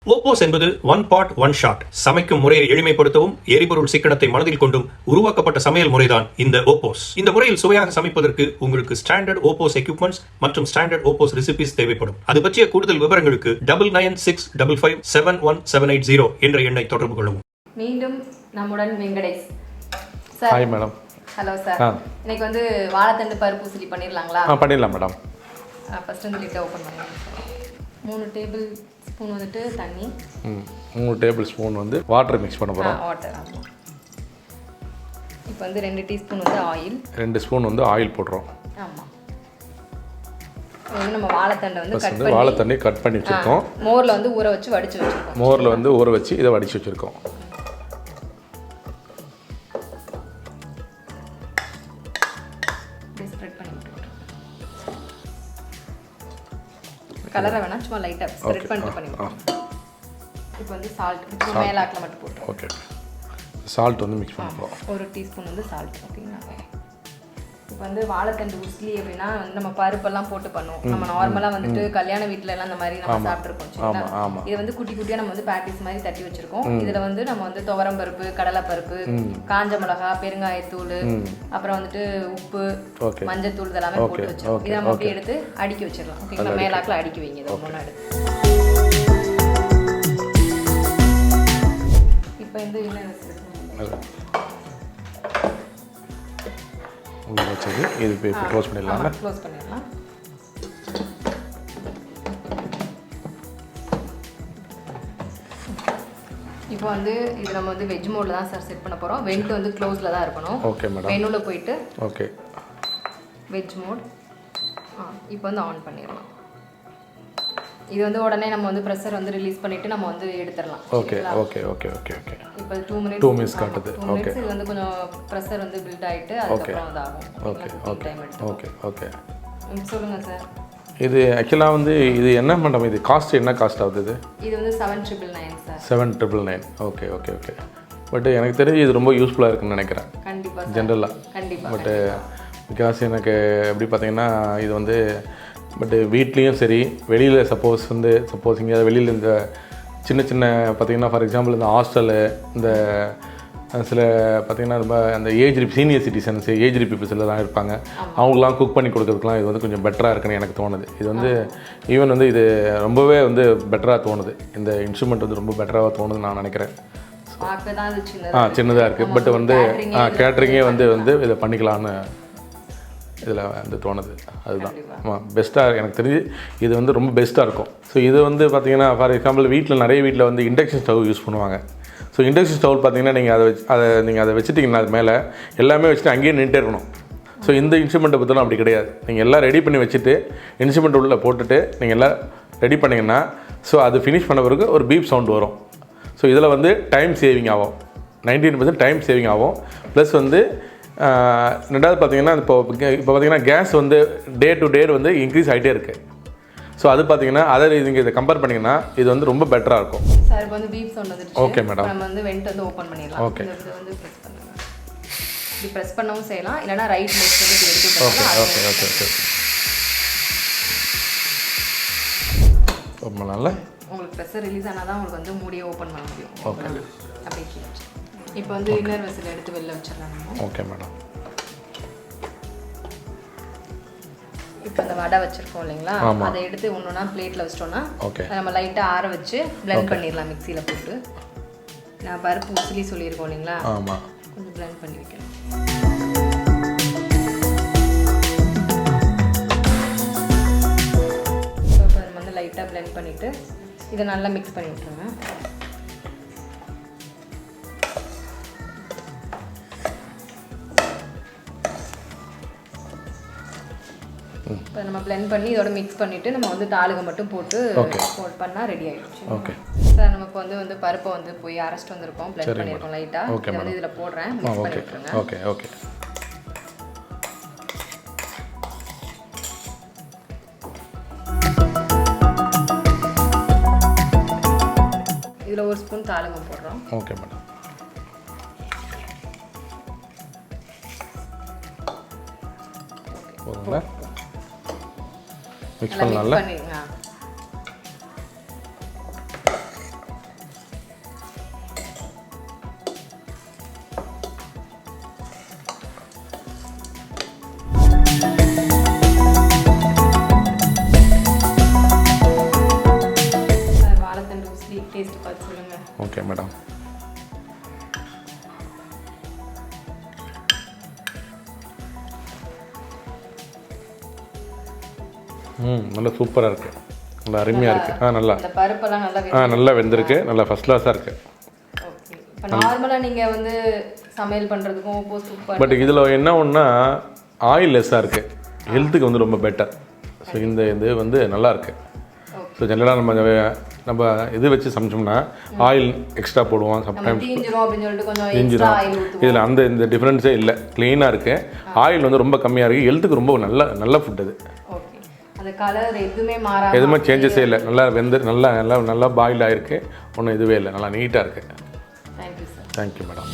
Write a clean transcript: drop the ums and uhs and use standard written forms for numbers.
OPOS என்பது one pot one shot. சமைக்கும் முறையை எளிமைப்படுத்தவும் எரிபொருள் சிக்கனத்தை மனதில் கொண்டும் உருவாக்கப்பட்ட சமையல் முறைதான் இந்த OPOS. இந்த முறையில் சுவையாக சமைப்பதற்கு உங்களுக்கு ஸ்டாண்டர்ட் OPOS எக்யூப்மெண்ட்ஸ் மற்றும் ஸ்டாண்டர்ட் OPOS ரெசிபிஸ் தேவைப்படும். அது பற்றிய கூடுதல் விவரங்களுக்கு 9965557180 என்ற எண்ணை தொடர்பு கொள்ளவும். மீண்டும் நம்முடன் Venkatesh sir. Hi madam. Hello sir. இன்னைக்கு வந்து வாழைத்தண்டு பருப்பு உசிலி பண்ணிடலாங்களா? பண்ணிடலாம் மேடம். ஃபர்ஸ்ட் வந்து லிட்டை ஓப்பன் பண்ணிடலாம். 3 டேபிள் ஸ்பூன் வந்துட்டு தண்ணி, 3 டேபிள் ஸ்பூன் வந்து வாட்டர் மிக்ஸ் பண்ண போகிறோம். வாட்டர். இப்போ வந்து 2 டீஸ்பூன் வந்து ஆயில், 2 ஸ்பூன் வந்து ஆயில் போடுறோம். ஆமாம். வந்து நம்ம வாழைத்தண்டை வந்து வாழைத்தண்டை கட் பண்ணி வச்சுருக்கோம். மோரில் வந்து ஊற வச்சு வடித்து வச்சுருக்கோம். மோரில் வந்து ஊற வச்சு இதை வடித்து வச்சுருக்கோம். கலரை வேணா சும்மா லைட்டாக ஸ்ப்ரெட் பண்ணிட்டு பண்ணிவிடுவோம். இப்போ வந்து சால்ட் மேலாக்கில் மட்டும் போட்டு. ஓகே. சால்ட் வந்து மிக்ஸ் பண்ணுறோம். 1 டீஸ்பூன் வந்து சால்ட். ஓகேங்களா? இப்போ வந்து வாழைத்தண்டு உசிலி அப்படின்னா வந்து நம்ம பருப்பெல்லாம் போட்டு பண்ணுவோம். நம்ம நார்மலாக வந்துட்டு கல்யாண வீட்டில எல்லாம் இந்த மாதிரி நம்ம சாப்பிட்ருக்கோம். இது வந்து குட்டி குட்டியாக நம்ம வந்து பேட்டிஸ் மாதிரி தட்டி வச்சிருக்கோம். இதில் வந்து நம்ம வந்து துவரம் பருப்பு, கடலை பருப்பு, காஞ்ச மிளகா, பெருங்காயத்தூள், அப்புறம் வந்துட்டு உப்பு, மஞ்சத்தூள் இதெல்லாமே போட்டு வச்சிருக்கோம். இதை நம்ம அப்படியே எடுத்து அடுக்கி வச்சிடலாம். ஓகேங்களா? மேலாக்கில் அடுக்கி வைங்க. இதை முன்னாடி இப்போ வந்து என்ன வச்சது இது இப்போ க்ளோஸ் பண்ணிடலாம். க்ளோஸ் பண்ணிடலாம். இப்போ வந்து இது நம்ம வந்து வெஜ் மோடில் தான் சார் செட் பண்ண போகிறோம். வெண்ட் வந்து க்ளோஸில் தான் இருக்கணும். Okay madam. மெனுவில் போயிட்டு ஓகே வெஜ் மோட். இப்போ வந்து ஆன் பண்ணிடலாம். இது வந்து உடனே நம்ம வந்து ப்ரெஷர் வந்து ரிலீஸ் பண்ணிட்டு நம்ம வந்து எடுத்துடலாம். Okay okay okay okay okay. இப்போ 2 மினிட்ஸ் காட்டுது. ஓகே. இது வந்து கொஞ்சம் ப்ரெஷர் வந்து பில்ட் ஆயிட்டு அதுக்கப்புறம் அது ஆகும். Okay okay okay okay. சொல்லுங்க சார். இது ஆக்சுவலாக வந்து இது என்ன மேடம், இது காஸ்ட் என்ன காஸ்ட் ஆகுது? இது வந்து 7,999 sir. 7,999. Okay okay okay. But எனக்கு தெரிஞ்சு இது ரொம்ப யூஸ்ஃபுல்லாக இருக்குன்னு நினைக்கிறேன். கண்டிப்பாக ஜென்ரலாக. கண்டிப்பாக. பட்டு பிகாஸ் எனக்கு எப்படி பார்த்தீங்கன்னா இது வந்து பட்டு வீட்லேயும் சரி வெளியில் சப்போஸ் எங்கேயாவது வெளியில் இந்த சின்ன சின்ன பார்த்திங்கன்னா ஃபார் எக்ஸாம்பிள் இந்த ஹாஸ்டலு, இந்த சில பார்த்திங்கன்னா ரொம்ப அந்த சீனியர் சிட்டிசன்ஸ் ஏஜ்டு பீப்புள்ஸ் எல்லாம் இருப்பாங்க. அவங்களாம் குக் பண்ணி கொடுக்கறதுக்குலாம் இது வந்து கொஞ்சம் பெட்டராக இருக்குன்னு எனக்கு தோணுது. இது வந்து ஈவன் வந்து இது ரொம்பவே வந்து பெட்டராக தோணுது. இந்த இன்ஸ்ட்ருமெண்ட் வந்து ரொம்ப பெட்டராக தோணுதுன்னு நான் நினைக்கிறேன். சின்னதாக இருக்குது. பட் வந்து கேட்ரிங்கே வந்து இதை பண்ணிக்கலான்னு இதில் வந்து தோணுது. அதுதான் பெஸ்ட்டாக எனக்கு தெரிஞ்சு இது வந்து ரொம்ப பெஸ்ட்டாக இருக்கும். ஸோ இது வந்து பார்த்திங்கன்னா ஃபார் எக்ஸாம்பிள் நிறைய வீட்டில் வந்து இண்டக்ஷன் ஸ்டவ் யூஸ் பண்ணுவாங்க. ஸோ இண்டக்ஷன் ஸ்டவ் பார்த்திங்கன்னா நீங்கள் அதை வச்சுட்டிங்கன்னா அது மேலே எல்லாமே வச்சுட்டு அங்கேயே நின்றுட்டே இருக்கணும். ஸோ இந்த இன்ஸ்ட்ருமெண்ட்டை பற்றினா அப்படி கிடையாது. நீங்கள் எல்லாம் ரெடி பண்ணி வச்சுட்டு இன்ஸ்ட்ருமெண்ட் உள்ளே போட்டுட்டு நீங்கள் எல்லாம் ரெடி பண்ணிங்கன்னா ஸோ அது ஃபினிஷ் பண்ண பிறகு ஒரு பீப் சவுண்ட் வரும். ஸோ இதில் வந்து டைம் சேவிங் ஆகும். 19% டைம் சேவிங் ஆகும். ப்ளஸ் வந்து ரெண்டாவது பார்த்திங்கன்னா இப்போ பார்த்திங்கன்னா கேஸ் வந்து டே டு டே வந்து இன்க்ரீஸ் ஆகிட்டே இருக்குது. ஸோ அது பார்த்திங்கன்னா நீங்கள் இதை கம்பேர் பண்ணிங்கன்னா இது வந்து ரொம்ப பெட்டராக இருக்கும். சார் இப்போ வந்து பீப் சவுண்ட் வந்துருச்சு. Okay madam. நம்ம வந்து வெண்ட் வந்து ஓப்பன் பண்ணிடலாம். ஓகே. இது வந்து பிரஸ் பண்ணுங்க. இது பிரஸ் பண்ணவும் செய்யலாம், இல்லைனா ரைட் நெக்ஸ்ட் வந்து எடுத்து ஓகே ஓகே ஓகே ஓகே. ரொம்ப நல்லா உங்களுக்கு ப்ரெஷர் ரிலீஸ் ஆனால் தான் உங்களுக்கு வந்து மூடியை ஓப்பன் பண்ண முடியும். ஓகே. அப்படியே கீழே இப்போ வந்து இன்னர் வெசல் எடுத்து வெளில வச்சிடலாம் நம்ம. Okay madam. இப்போ அந்த வடை வச்சுருக்கோம் இல்லைங்களா, அதை எடுத்து ஒன்றுனா பிளேட்டில் வச்சிட்டோன்னா நம்ம லைட்டாக ஆற வச்சு பிளெண்ட் பண்ணிடலாம் மிக்சியில் போட்டு. நான் பருப்பு உசிலி சொல்லியிருக்கோம் இல்லைங்களா, ஆமாம், கொஞ்சம் பிளெண்ட் பண்ணி வைக்கணும். ஸோ இப்போ நம்ம வந்து லைட்டாக பிளெண்ட் பண்ணிவிட்டு இதை நல்லா மிக்ஸ் பண்ணி விட்டுருங்க. இப்போ நம்ம பிளெண்ட் பண்ணி இதோட மிக்ஸ் பண்ணிவிட்டு நம்ம வந்து தாளுகை மட்டும் போட்டு பண்ணால் ரெடி ஆகிடுச்சு. Okay sir. நமக்கு வந்து பருப்பை வந்து போய் அரைச்சிட்டு வந்திருக்கோம், பிளெண்ட் பண்ணியிருக்கோம் லைட்டாக. இதை வந்து இதில் போடுறேன், மிக்ஸ் பண்ணி விட்டுருங்க. Okay okay. இதில் 1 ஸ்பூன் தாளுகம் போடுறோம். Okay madam. போதுங்களா? மிக்ஸ் பண்ணலாம்ல? டேஸ்ட் பார்த்து சொல்லுங்க. Okay madam. நல்லா சூப்பராக இருக்குது, நல்லா அருமையாக இருக்குது. நல்லா இந்த பருப்பெல்லாம் நல்லா நல்லா வெந்திருக்கு, நல்லா ஃபஸ்ட் கிளாஸாக இருக்குது. ஓகே. இப்போ நார்மலாக நீங்கள் வந்து சமையல் பண்ணுறதுக்கும் OPOS சூப்பர். பட் இதில் என்ன ஒன்றா ஆயில் லெஸ்ஸாக இருக்குது, ஹெல்த்துக்கு வந்து ரொம்ப பெட்டர். ஸோ இந்த இது வந்து நல்லாயிருக்கு. ஸோ ஜென்ரலாக நம்ம இது வச்சு சமைச்சோம்னா ஆயில் எக்ஸ்ட்ரா போடுவோம், சம்டைம்ஸ் தீஞ்சிரும். இதில் இந்த டிஃப்ரென்ஸே இல்லை, க்ளீனாக இருக்குது. ஆயில் வந்து ரொம்ப கம்மியாக இருக்குது, ஹெல்த்துக்கு ரொம்ப நல்ல ஃபுட் இது. அந்த கலர் எதுவுமே சேஞ்சஸே இல்லை, நல்லா நல்லா பாயில் ஆகிருக்கு, ஒன்றும் இதுவே இல்லை, நல்லா நீட்டாக இருக்குது. Thank you sir. Thank you madam.